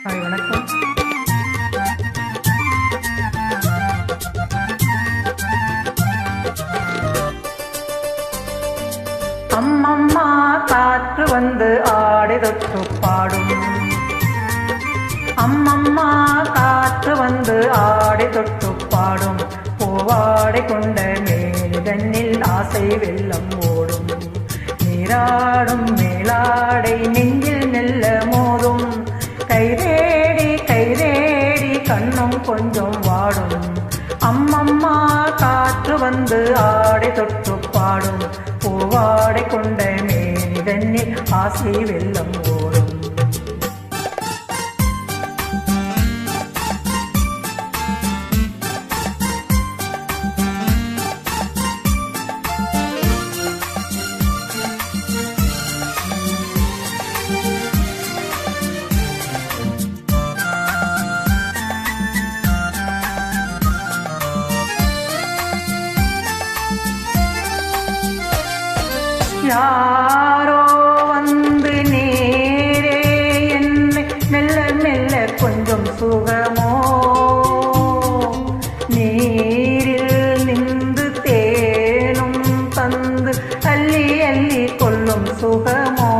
Hi, வணக்கம். அம்மம்மா காற்று வந்து ஆடை தொட்டு பாடும். அம்மம்மா காற்று வந்து ஆடை தொட்டு பாடும். பூவாடை கொண்ட மேனிதனில் ஆசை வெள்ளம் ஓடும். நீராடும் மேலாடை நெஞ்சில் நெல்ல மோதும். கைதேடி கைதேடி கண்ணும் கொஞ்சம் வாடும். அம்மம்மா காற்று வந்து ஆடை தொட்டு பாடும். பூவாடை கொண்ட மேனிதனில் ஆசை வெள்ளம் ஓடும். யாரோ வந்து நேரே என்னை மெல்ல மெல்ல கொஞ்சம் சுகமோ. நீரில் நின்று தேனும் தந்து அள்ளி அள்ளி கொள்ளும் சுகமோ.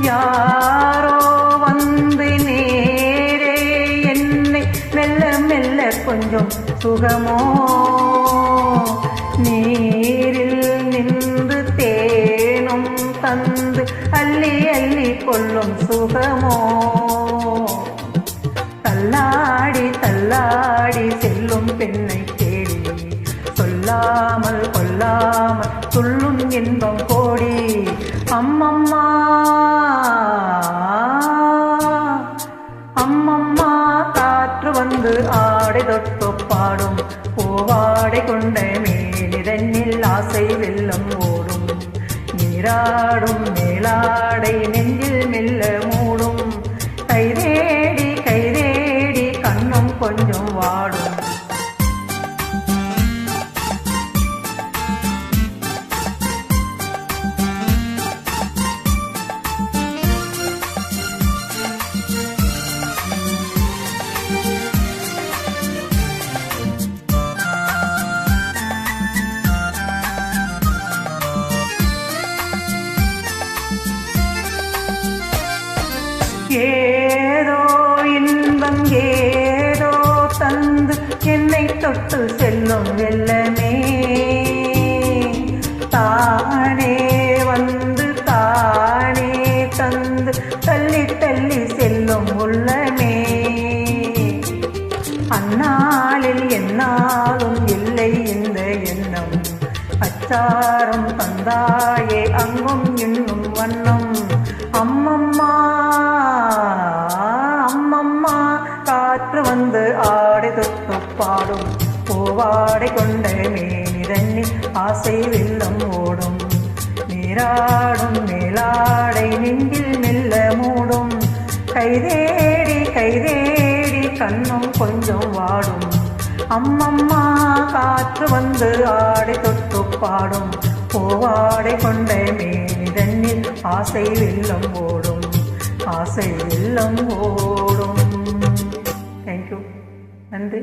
யாரோ வந்து நேரே என்னை மெல்ல மெல்ல கொஞ்சம் சுகமோ. நீரில் நின்று தேனும் தந்து அள்ளி அள்ளி கொள்ளும் சுகமோ. தள்ளாடி தள்ளாடி செல்லும் பெண்ணை தேடி சொல்லாமல் கொல்லாமல் துள்ளும் இன்பம் கோடி. அம்மம்மா அம்மம்மா காற்று வந்து ஆடை தொட்டு பாடும். பூவாடை கொண்ட மேனிதனில் ஆசை வெள்ளம் ஓடும். நீராடும் மேலாடை நெஞ்சில் மெல்ல மூடும். கைதேடி கைதேடி கண்ணும் கொஞ்சம் வாடும். ஏதோ இன்பம் ஏதோ தந்து என்னை தொட்டு செல்லும் வெள்ளமே. தானே வந்து தானே தந்து தள்ளி தள்ளி செல்லும் உள்ளமே. அந்நாளில் என்னாலும் இல்லை இந்த எண்ணம். அச்சாரம் தந்தாயே அங்கும் இன்னும் வண்ணம். அம்மம்மா அம்மம்மா காற்று வந்து ஆடை தொட்டு பாடும். பூவாடை கொண்ட மேனிதனில் ஆசை வெள்ளம் ஓடும். நீராடும் மேலாடை நெஞ்சில் மெல்ல மூடும். கைதேடி கைதேடி கண்ணும் கொஞ்சம் வாடும். அம்மம்மா காற்று வந்து ஆடை தொட்டு பாடும். பூவாடை கொண்ட மேனிதனில் ஆசை வெள்ளம் ஓடும். ஆசை வெள்ளம் ஓடும். தேங்க்யூ. நன்றி.